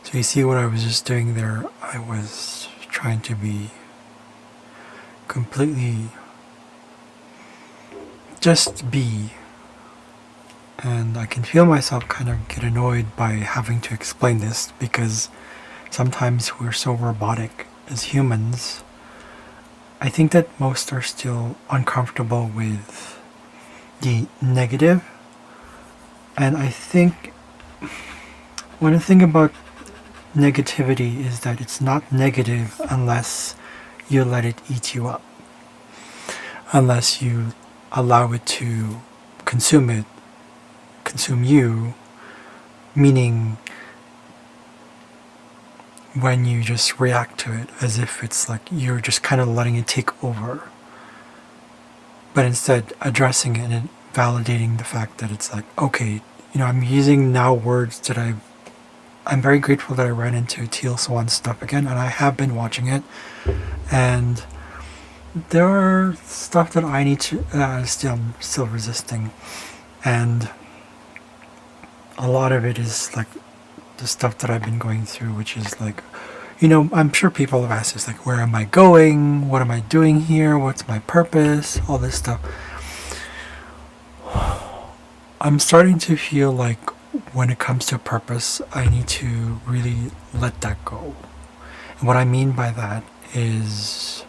So you see what I was just doing there? I was trying to be completely just be. And I can feel myself kind of get annoyed by having to explain this because sometimes we're so robotic as humans. I think that most are still uncomfortable with the negative. And I think when the thing about negativity is that it's not negative unless you let it eat you up. Unless you allow it to consume you, meaning when you just react to it as if it's like you're just kind of letting it take over. But instead addressing it and validating the fact that it's like, okay, I'm using now words that I'm very grateful that I ran into Teal Swan stuff again, and I have been watching it, and there are stuff that I need to still resisting, and a lot of it is like the stuff that I've been going through, which is like, I'm sure people have asked this, like, where am I going? What am I doing here? What's my purpose? All this stuff. I'm starting to feel like when it comes to purpose, I need to really let that go. And what I mean by that is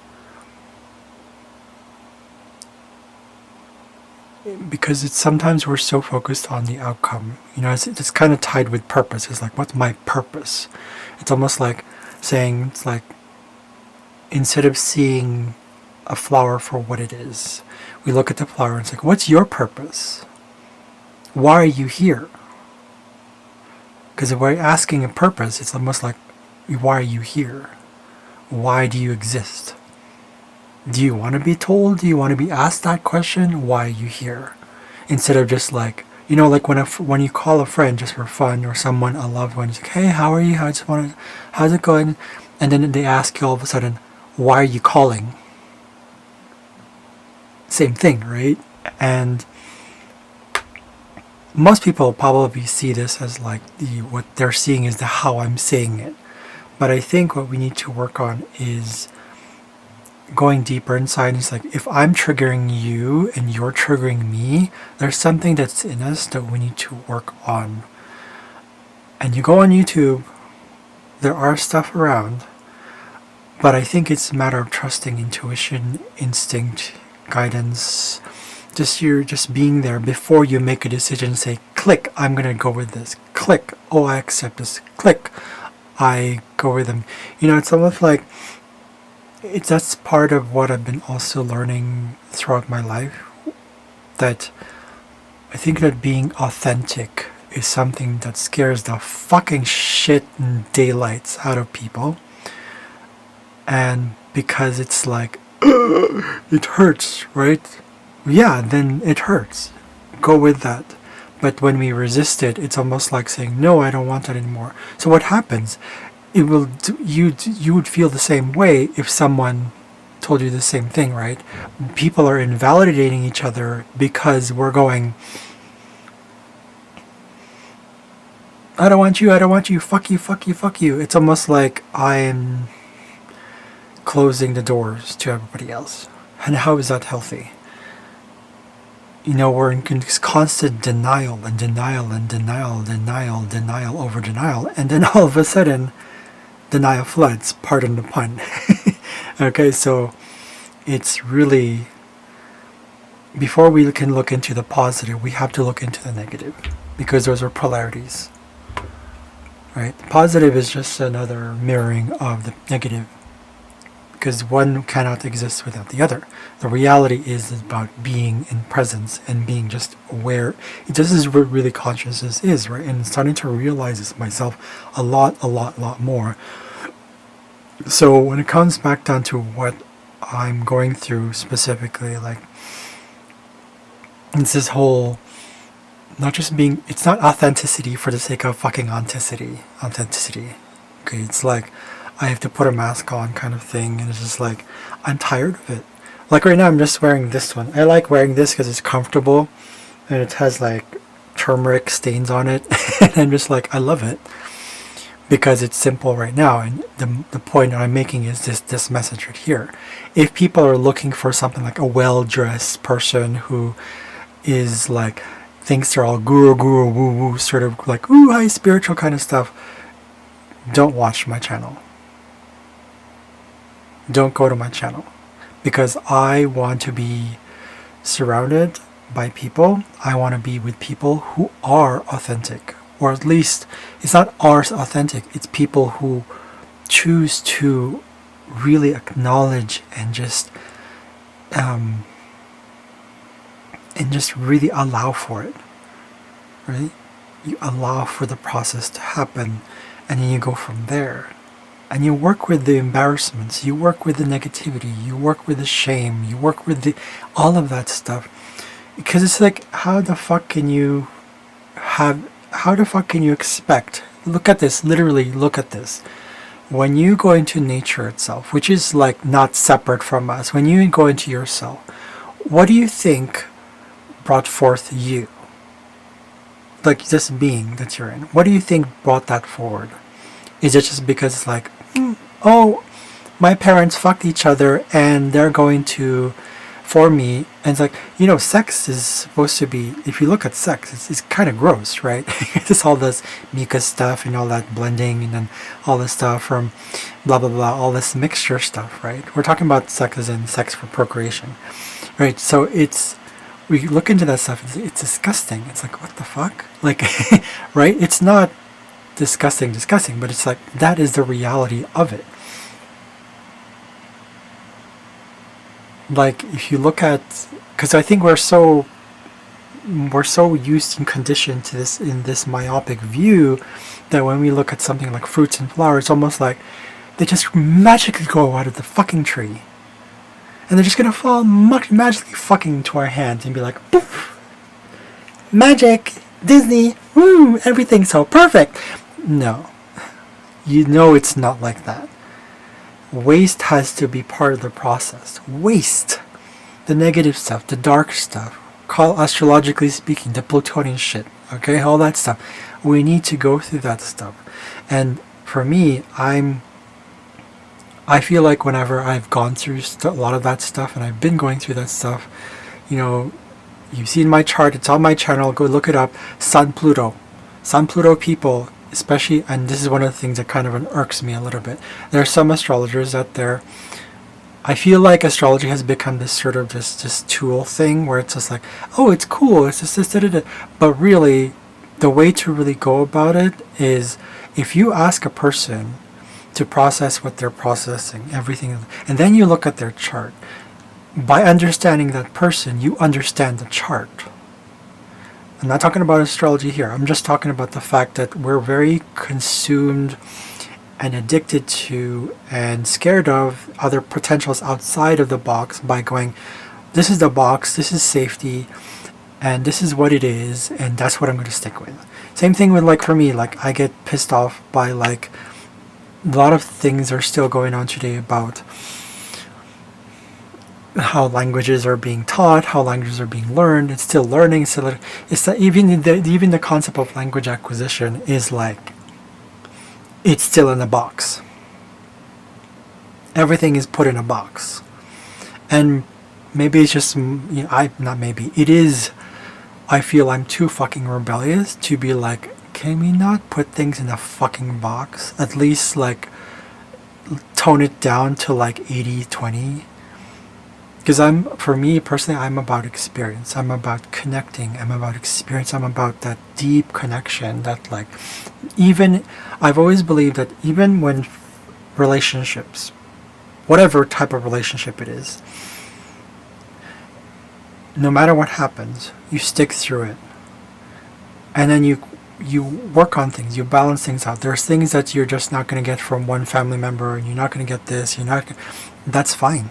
because it's sometimes we're so focused on the outcome. It's kind of tied with purpose. It's like, what's my purpose? It's almost like saying, it's like, instead of seeing a flower for what it is, we look at the flower and it's like, what's your purpose? Why are you here? Because if we're asking a purpose, it's almost like, why are you here? Why do you exist? Do you want to be told? Do you want to be asked that question? Why are you here? Instead of just like, like when you call a friend just for fun, or someone, a loved one, it's like, hey, how are you? How's it going? And then they ask you all of a sudden, why are you calling? Same thing, right? And most people probably see this as like what they're seeing is the how I'm saying it. But I think what we need to work on is going deeper inside. It's like, if I'm triggering you and you're triggering me, there's something that's in us that we need to work on. And you go on YouTube, there are stuff around, but I think it's a matter of trusting intuition, instinct, guidance. You're just being there before you make a decision. Say, click, I'm gonna go with this. Click, oh, I accept this. Click, I go with them. It's almost like that's part of what I've been also learning throughout my life. That I think that being authentic is something that scares the fucking shit and daylights out of people. And because it's like, it hurts, right? Yeah, then it hurts. Go with that. But when we resist it, it's almost like saying, no, I don't want that anymore. So what happens? You would feel the same way if someone told you the same thing, right? People are invalidating each other because we're going, I don't want you, fuck you, fuck you, fuck you. It's almost like I'm closing the doors to everybody else. And how is that healthy? We're in constant denial and denial and denial, denial over denial. And then all of a sudden, denial floods, pardon the pun. Okay, so it's really, before we can look into the positive, we have to look into the negative, because those are polarities. Right? The positive is just another mirroring of the negative, because one cannot exist without the other. The reality is about being in presence and being just aware. This is what really consciousness is, right? And starting to realize this myself a lot more. So when it comes back down to what I'm going through specifically, like, it's this whole, not just being, it's not authenticity for the sake of fucking authenticity. Okay, it's like, I have to put a mask on kind of thing, and it's just like, I'm tired of it. Like right now I'm just wearing this one. I like wearing this because it's comfortable, and it has like turmeric stains on it, and I'm just like, I love it. because it's simple right now. And the point I'm making is this message right here. If people are looking for something like a well-dressed person who is like, thinks they're all guru woo woo, sort of like ooh high spiritual kind of stuff, don't watch my channel. Don't go to my channel, because I want to be surrounded by people. I want to be with people who are authentic, or at least it's not ours authentic, it's people who choose to really acknowledge and just really allow for it, right? You allow for the process to happen, and then you go from there. And you work with the embarrassments, you work with the negativity, you work with the shame, you work with all of that stuff. Because it's like, how the fuck can you expect? Look at this, literally look at this. When you go into nature itself, which is like not separate from us, when you go into yourself, what do you think brought forth you? Like this being that you're in. What do you think brought that forward? Is it just because it's like, oh, my parents fucked each other and they're going to for me? And it's like, sex is supposed to be, if you look at sex, it's kind of gross, right? It's all this Mika stuff and all that blending and then all this stuff from blah blah blah, all this mixture stuff, right? We're talking about sex as in sex for procreation, right? So we look into that stuff, it's disgusting. It's like, what the fuck? Like, right? It's not disgusting, but it's like, that is the reality of it. Like, if you look at, because I think we're so used and conditioned to this, in this myopic view, that when we look at something like fruits and flowers, it's almost like they just magically grow out of the fucking tree, and they're just gonna fall magically fucking into our hands and be like, poof, magic, Disney, woo, everything's so perfect. No, it's not like that. Waste has to be part of the process. Waste, the negative stuff, the dark stuff, call astrologically speaking, the Plutonian shit, okay, all that stuff. We need to go through that stuff. And for me, I feel like whenever I've gone through a lot of that stuff, and I've been going through that stuff, you've seen my chart, it's on my channel, go look it up, Sun Pluto people, especially, and this is one of the things that kind of irks me a little bit. There are some astrologers out there. I feel like astrology has become this sort of this tool thing where it's just like, oh, it's cool, it's just this. But really, the way to really go about it is, if you ask a person to process what they're processing, everything, and then you look at their chart, by understanding that person, you understand the chart. I'm not talking about astrology here. I'm just talking about the fact that we're very consumed and addicted to and scared of other potentials outside of the box by going, this is the box, this is safety, and this is what it is, and that's what I'm going to stick with. Same thing with, like, for me, like, I get pissed off by, like, a lot of things are still going on today about how languages are being taught, how languages are being learned. It's still learning. So it's that even the concept of language acquisition is like, it's still in a box. Everything is put in a box, and maybe it's just it is. I feel I'm too fucking rebellious to be like, can we not put things in a fucking box? At least, like, tone it down to like 80-20. Because for me personally, I'm about experience. I'm about connecting. I'm about experience. I'm about that deep connection that, like, I've always believed that even when relationships, whatever type of relationship it is, no matter what happens, you stick through it. And then you work on things, you balance things out. There's things that you're just not going to get from one family member, and you're not going to get this, that's fine.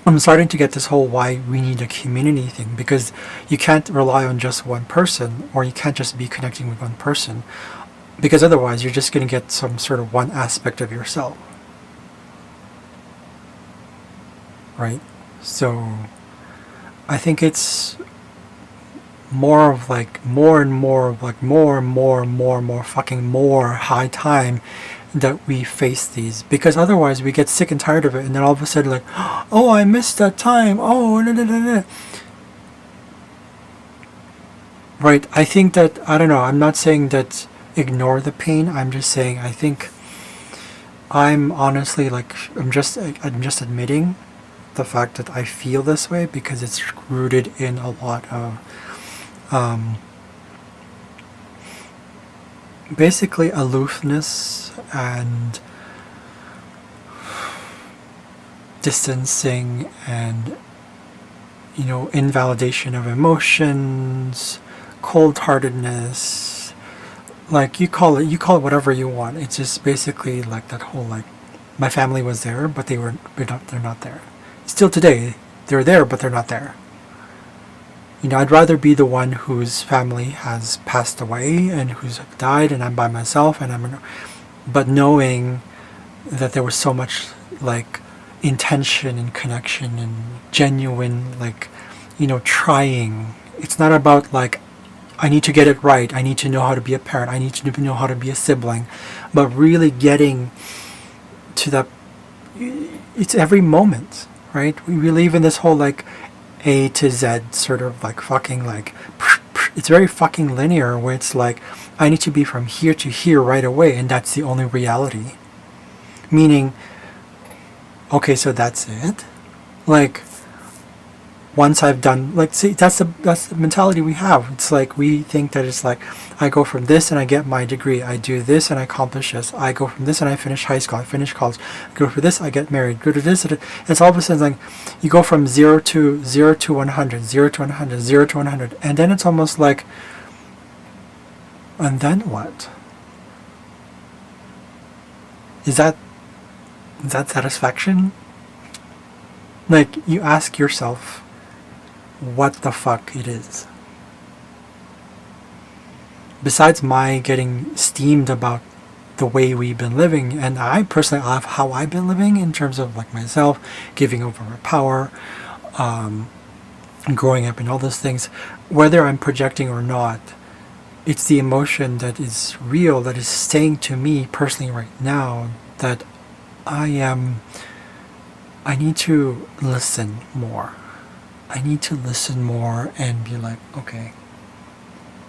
I'm starting to get this whole why we need a community thing, because you can't rely on just one person, or you can't just be connecting with one person, because otherwise you're just going to get some sort of one aspect of yourself, right? So I think it's more of like more and more of like more and more and more and more fucking more high time that we face these, because otherwise we get sick and tired of it, and then all of a sudden like, oh, I missed that time, oh no no no no. Right, I think that, I don't know, I'm not saying that ignore the pain, I'm just saying I think I'm honestly like, I'm just admitting the fact that I feel this way because it's rooted in a lot of basically aloofness and distancing and, you know, invalidation of emotions, cold-heartedness, like you call it whatever you want. It's just basically like that whole like, my family was there but they're not there. Still today they're there but they're not there. You know, I'd rather be the one whose family has passed away and who's died and I'm by myself and but knowing that there was so much like intention and connection and genuine, like, you know, trying. It's not about like, I need to get it right, I need to know how to be a parent, I need to know how to be a sibling, but really getting to that. It's every moment, right? We live in this whole like A to Z sort of like fucking like, it's very fucking linear where it's like, I need to be from here to here right away and that's the only reality. Meaning, okay, so that's it? Like, once I've done, like, see, that's the mentality we have. It's like, we think that it's like, I go from this and I get my degree, I do this and I accomplish this, I go from this and I finish high school, I finish college, I go for this, I get married, go to this, and it's all of a sudden like, you go from 0 to 100, 0 to 100, 0 to 100, and then it's almost like, and then what? Is that satisfaction? Like, you ask yourself what the fuck it is. Besides my getting steamed about the way we've been living, and I personally love how I've been living in terms of like myself, giving over my power, growing up and all those things, whether I'm projecting or not, it's the emotion that is real, that is saying to me personally right now that I need to listen more. I need to listen more and be like, okay,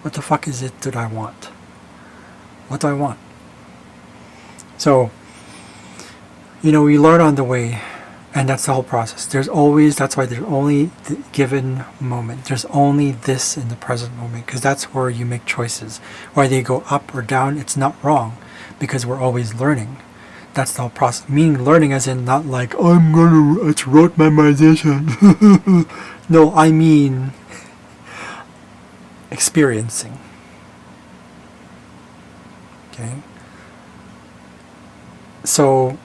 what the fuck is it that I want? What do I want? So, you know, we learn on the way, and that's the whole process. That's why there's only the given moment. There's only this in the present moment, because that's where you make choices. Whether you go up or down, it's not wrong, because we're always learning. That's the whole process. Meaning learning as in not like, it's rote memorization. No, I mean experiencing. Okay? So,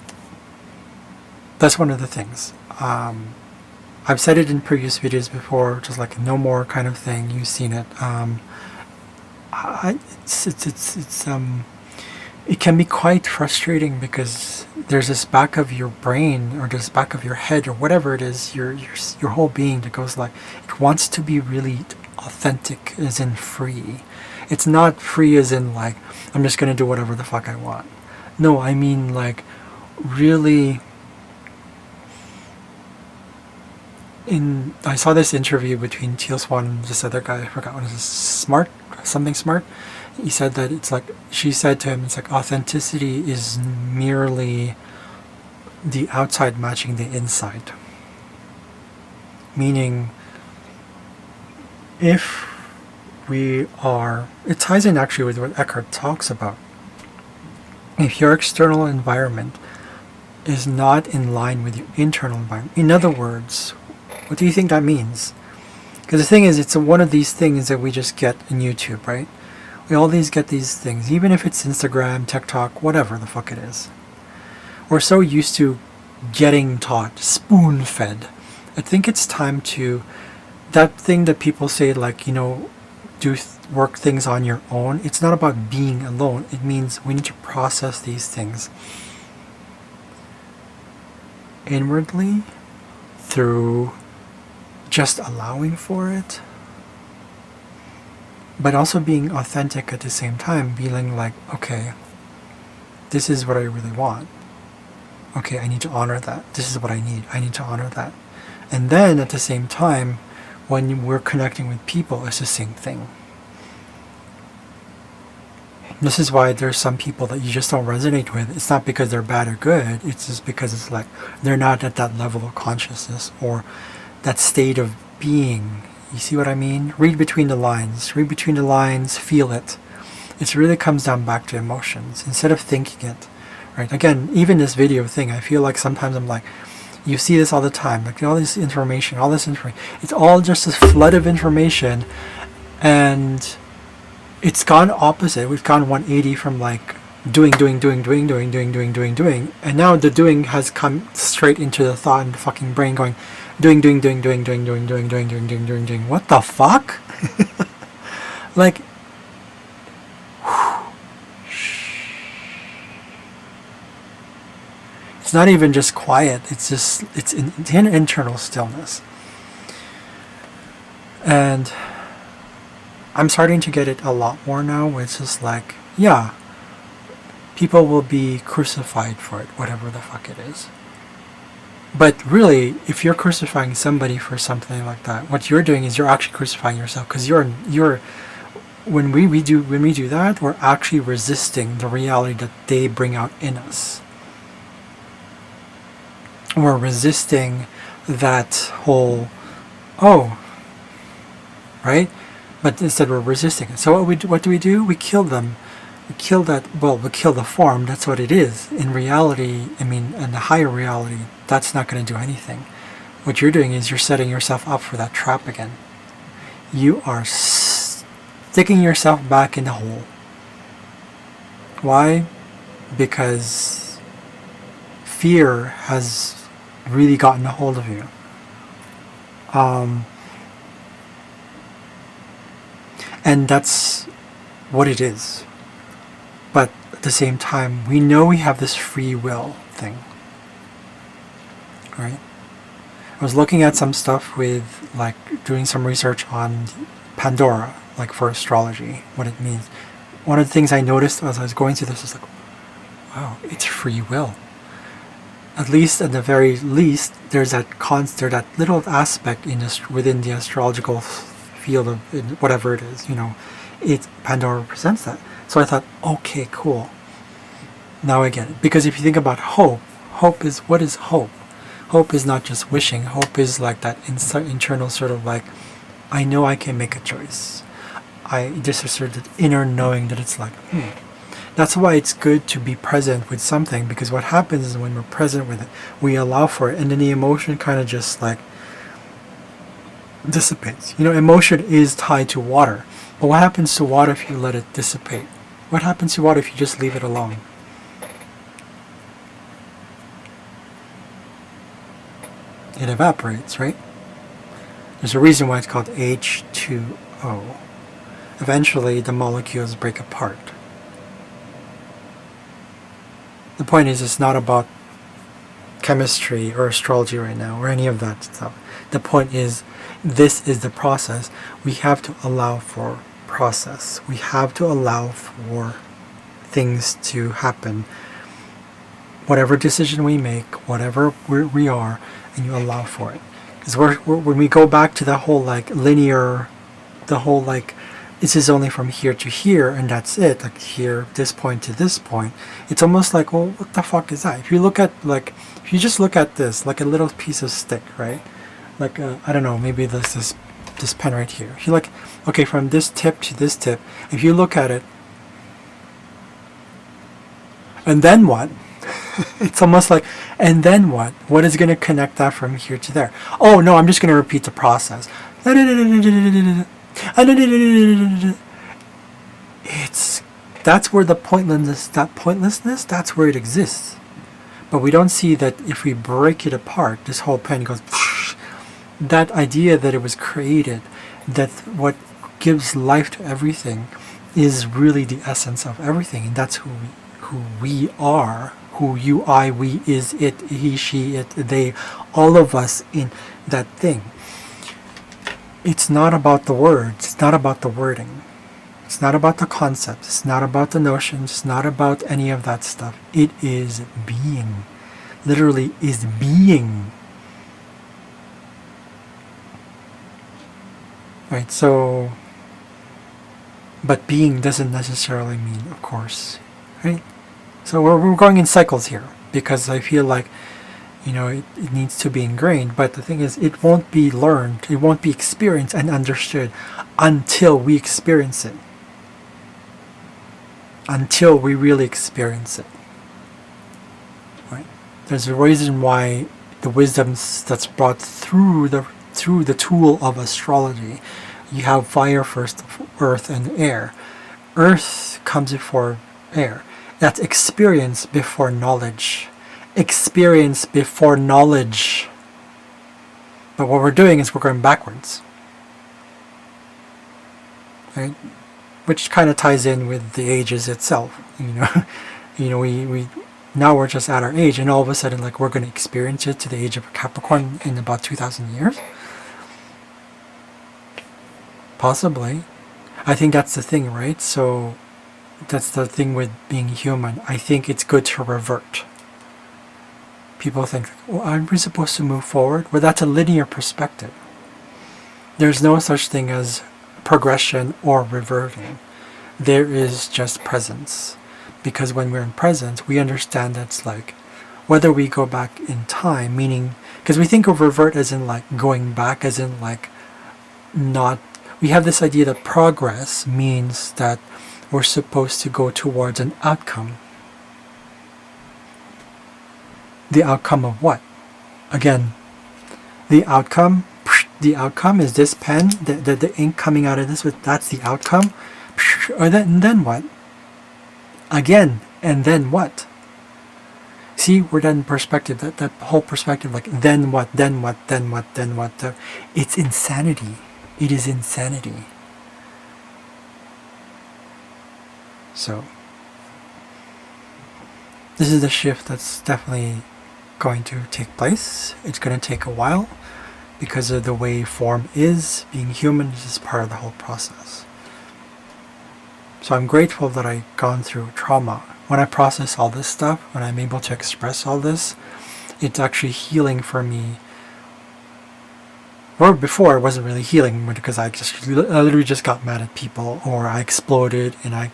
that's one of the things. I've said it in previous videos before, just like a no more kind of thing. You've seen it. It can be quite frustrating because there's this back of your brain or this back of your head or whatever it is, your whole being that goes like, it wants to be really authentic as in free. It's not free as in like, I'm just going to do whatever the fuck I want. No, I mean like really. I saw this interview between Teal Swan and this other guy, I forgot what it is, Smart. He said that it's like, she said to him, it's like authenticity is merely the outside matching the inside. Meaning, if we are, it ties in actually with what Eckhart talks about. If your external environment is not in line with your internal environment, in other words, what do you think that means? Because the thing is, it's one of these things that we just get in YouTube, right? We always get these things, even if it's Instagram, TikTok, whatever the fuck it is. We're so used to getting taught, spoon-fed. I think it's time to, that thing that people say like, you know, work things on your own. It's not about being alone. It means we need to process these things inwardly through just allowing for it. but also being authentic at the same time, feeling like, okay, this is what I really want. Okay, I need to honor that. This is what I need to honor that. And then at the same time, when we're connecting with people, it's the same thing. This is why there's some people that you just don't resonate with. It's not because they're bad or good. It's just because it's like they're not at that level of consciousness or that state of being. You see what I mean? Read between the lines. Read between the lines. Feel it. It really comes down back to emotions instead of thinking it. Right? Again, even this video thing, I feel like sometimes I'm like, you see this all the time. Like all this information. It's all just this flood of information, and it's gone opposite. We've gone 180 from like doing, and now the doing has come straight into the thought and the fucking brain going, doing. What the fuck? Like, it's not even just quiet. It's in internal stillness, and I'm starting to get it a lot more now, where it's just like, yeah, people will be crucified for it, whatever the fuck it is. But really, if you're crucifying somebody for something like that, what you're doing is you're actually crucifying yourself, because when we do that, we're actually resisting the reality that they bring out in us. We're resisting that whole, right? But instead we're resisting it. So what do? We kill them. We kill we kill the form. That's what it is. In reality, in the higher reality, that's not going to do anything. What you're doing is you're setting yourself up for that trap again. You are sticking yourself back in the hole. Why? Because fear has really gotten a hold of you. And that's what it is. But at the same time, we know we have this free will thing. Right? I was looking at some stuff with, like, doing some research on Pandora, like for astrology, what it means. One of the things I noticed as I was going through this was like, wow, it's free will. At least, at the very least, there's that little aspect within the astrological field of whatever it is, Pandora represents that. So I thought, okay, cool. Now I get it. Because if you think about what is hope? Hope is not just wishing. Hope is like that internal sort of like, I know I can make a choice. Just a sort of inner knowing that it's like, That's why it's good to be present with something, because what happens is when we're present with it, we allow for it, and then the emotion kind of just like dissipates. Emotion is tied to water. But what happens to water if you let it dissipate? What happens to water if you just leave it alone? It evaporates, right? There's a reason why it's called H2O. Eventually, the molecules break apart. The point is, it's not about chemistry or astrology right now, or any of that stuff. The point is, this is the process. We have to allow for process. We have to allow for things to happen. Whatever decision we make, whatever we are, and you allow for it. Because when we go back to the whole like linear, the whole like, this is only from here to here, and that's it. Like here, this point to this point. It's almost like, well, what the fuck is that? If you just look at this, like a little piece of stick, right? Like, I don't know, maybe this pen right here. If you like, okay, from this tip to this tip, if you look at it, and then what? It's almost like, and then what? What is going to connect that from here to there? Oh, no, I'm just going to repeat the process. That's where the pointlessness, that's where it exists. But we don't see that if we break it apart, this whole pen goes, that idea that it was created, that what gives life to everything is really the essence of everything. And that's who we are, who you, I, we, is, it, he, she, it, they, all of us in that thing. It's not about the words, it's not about the wording. It's not about the concept. It's not about the notions. It's not about any of that stuff. It is being. Literally is being. Right, so, but being doesn't necessarily mean, of course, right? So we're going in cycles here, because I feel like, it needs to be ingrained, but the thing is, it won't be learned, it won't be experienced and understood until we experience it. Until we really experience it. Right? There's a reason why the wisdoms that's brought through the tool of astrology, you have fire first, earth, and air. Earth comes before air. That's experience before knowledge. Experience before knowledge. But what we're doing is we're going backwards. Right? Which kind of ties in with the ages itself. We now we're just at our age, and all of a sudden, like, we're going to experience it to the age of Capricorn in about 2,000 years. Possibly. I think that's the thing, right? So that's the thing with being human. I think it's good to revert. People think, well, aren't we supposed to move forward? Well, that's a linear perspective. There's no such thing as progression or reverting. There is just presence. Because when we're in presence, we understand that's like, whether we go back in time, meaning, because we think of revert as in like going back, as in like not, we have this idea that progress means that we're supposed to go towards an outcome. The outcome of what? Again, the outcome is this pen, the ink coming out of this, that's the outcome. And then what? Again, and then what? See, we're done perspective, that whole perspective, like, then what, then what, then what, then what. It's insanity. It is insanity. So, this is the shift that's definitely going to take place. It's going to take a while, because of the way form is. Being human is just part of the whole process. So I'm grateful that I've gone through trauma. When I process all this stuff, when I'm able to express all this, it's actually healing for me. Or before, it wasn't really healing, because I literally just got mad at people, or I exploded, and I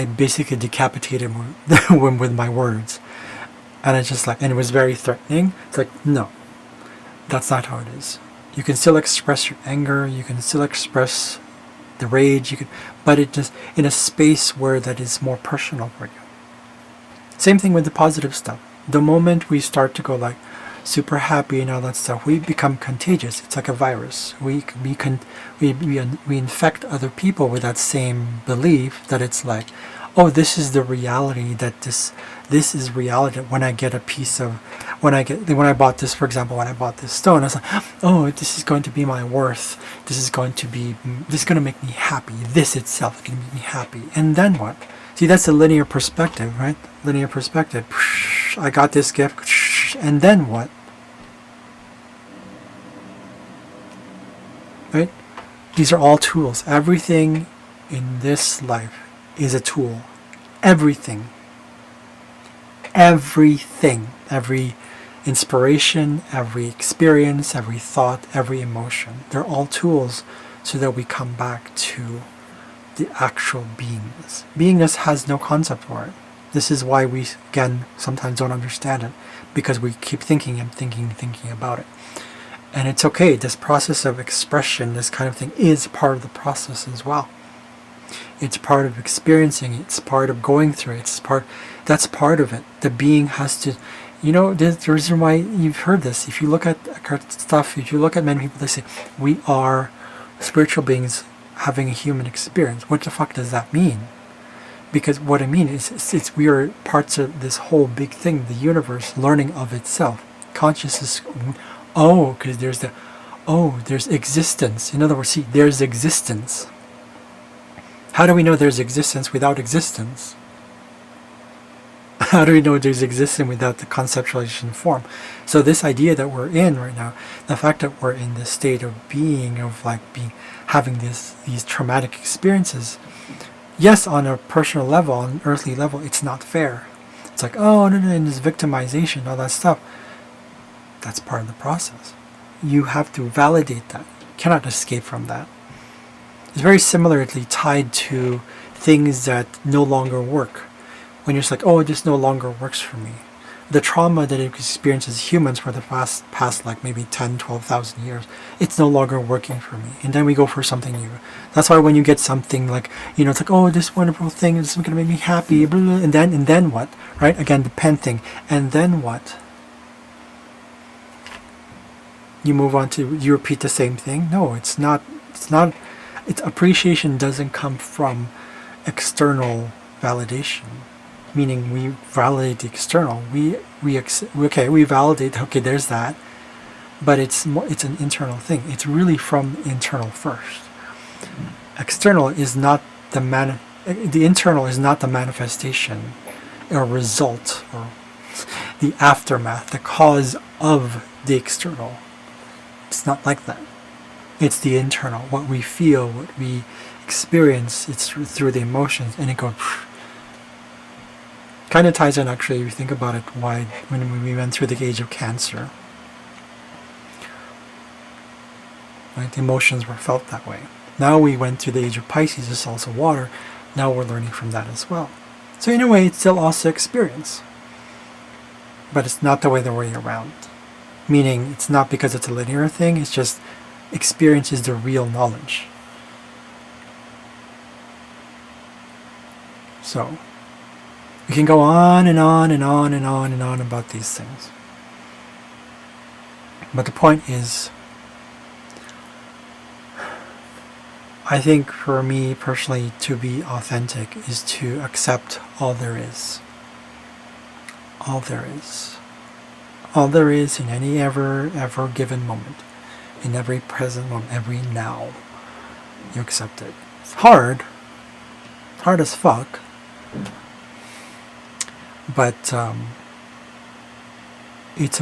basically decapitated them with my words. And it's just like, and it was very threatening. It's like, no, that's not how it is. You can still express your anger, you can still express the rage, but it just in a space where that is more personal for you. Same thing with the positive stuff. The moment we start to go like super happy and all that stuff, we become contagious. It's like a virus. We infect other people with that same belief that it's like, oh, this is the reality, that this is reality. When I get a piece of, when I bought this, for example, when I bought this stone, I was like, oh, this is going to be my worth. This is going to make me happy. This itself is going to make me happy. And then what? See, that's a linear perspective, right? Linear perspective. I got this gift, and then what? Right? These are all tools. Everything in this life is a tool. Everything. Everything. Every inspiration, every experience, every thought, every emotion. They're all tools so that we come back to the actual beingness. Beingness has no concept for it. This is why we, again, sometimes don't understand it, because we keep thinking about it. And it's okay. This process of expression, this kind of thing, is part of the process as well. It's part of experiencing. It's part of going through it. That's part of it. The being has to, there's the reason why you've heard this. If you look at stuff, if you look at many people, they say, we are spiritual beings having a human experience. What the fuck does that mean? Because what I mean is, we are parts of this whole big thing, the universe learning of itself. Consciousness, because there's existence. In other words, see, there's existence. How do we know there's existence without existence? How do we know there's existence without the conceptualization form? So this idea that we're in right now, the fact that we're in this state of being, of like having these traumatic experiences, yes, on a personal level, on an earthly level, it's not fair. It's like, oh, no, and this victimization, all that stuff. That's part of the process. You have to validate that. You cannot escape from that. It's very similarly tied to things that no longer work. When you're just like, oh, this no longer works for me. The trauma that it experiences humans for the past like maybe 10, 12,000 years, it's no longer working for me. And then we go for something new. That's why when you get something like, it's like, oh, this wonderful thing is going to make me happy, blah, blah, and then what, right? Again, the pen thing. And then what? You move on to, you repeat the same thing? No, it's not, appreciation doesn't come from external validation. Meaning we validate the external. We validate, okay, there's that, but it's an internal thing. It's really from internal first. External is not the internal is not the manifestation or result or the aftermath, the cause of the external. It's not like that. It's the internal, what we feel, what we experience. It's through the emotions, and it goes. Kind of ties in, actually, if you think about it, why when we went through the age of cancer, right, the emotions were felt that way. Now we went through the age of Pisces, it's also water. Now we're learning from that as well. So in a way, it's still also experience. But it's not the way around. Meaning, it's not because it's a linear thing, it's just experience is the real knowledge. So we can go on and on and on and on and on about these things. But the point is, I think for me personally, to be authentic is to accept all there is. All there is. All there is in any ever given moment. In every present moment, every now. You accept it. It's hard. It's hard as fuck. But it's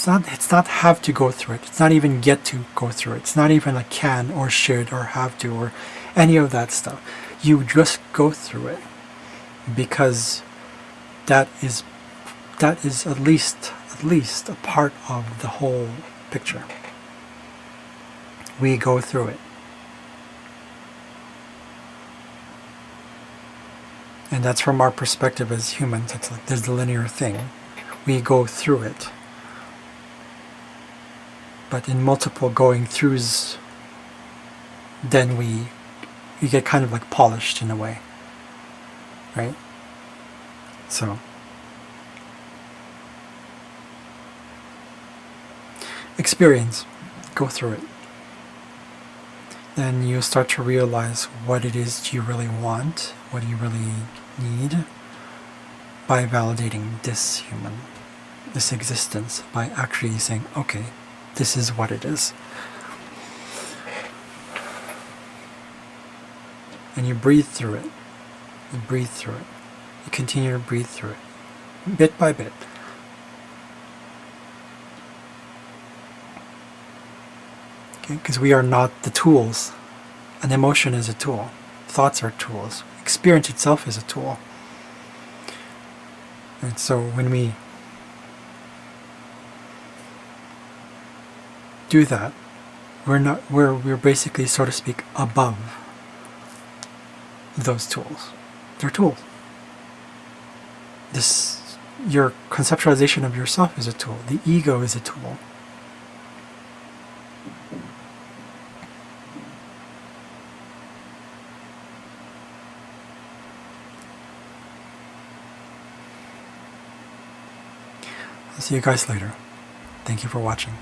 not have to go through it. It's not even get to go through it. It's not even like can or should or have to or any of that stuff. You just go through it because that is at least a part of the whole picture. We go through it. And that's from our perspective as humans. It's like there's the linear thing. We go through it. But in multiple going throughs, then we get kind of like polished in a way. Right? So experience. Go through it. Then you start to realize what it is you really want, what you really need, by validating this human, this existence, by actually saying, okay, this is what it is. And you breathe through it. You breathe through it. You continue to breathe through it, bit by bit. Because we are not the tools. An emotion is a tool. Thoughts are tools. Experience itself is a tool. And so when we do that, we're basically, so to speak, above those tools. They're tools. Your conceptualization of yourself is a tool. The ego is a tool. I'll see you guys later. Thank you for watching.